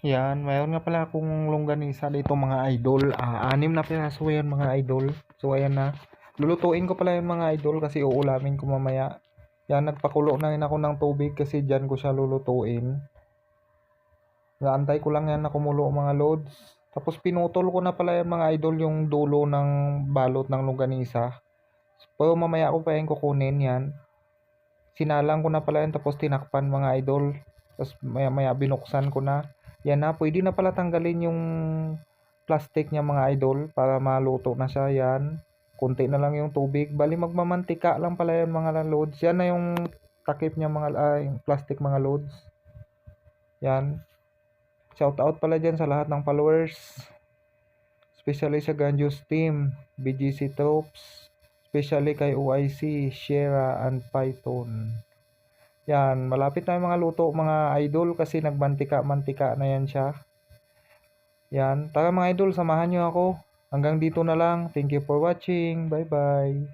Yan, mayroon nga pala akong longganisa dito mga idol. 6 na piraso yan mga idol. So ayan na. Lulutuin ko pala yan mga idol kasi uulamin ko mamaya. Yan, nagpakulo na rin ako ng tubig kasi dyan ko siya lulutuin. Naantay ko lang yan na kumulo mga lods. Tapos pinutol ko na pala yan mga idol yung dulo ng balot ng longganisa. Pero mamaya ko pa yan kukunin yan. Sinalang ko na pala yan tapos tinakpan mga idol. Tapos maya maya binuksan ko na. Yan na, pwede na pala tanggalin yung plastic niya mga idol para maluto na siya yan. Kunti na lang yung tubig. Bali magmamantika lang pala yan mga loads. Yan na yung takip niya yung plastic mga loads. Yan. Shout out pala dyan sa lahat ng followers. Especially sa Ganjus Team, BGC Troops, especially kay OIC, Shera, and Python. Yan, malapit na yung mga luto mga idol kasi nagmantika-mantika na yan siya. Yan, tara mga idol, samahan nyo ako. Hanggang dito na lang. Thank you for watching. Bye-bye.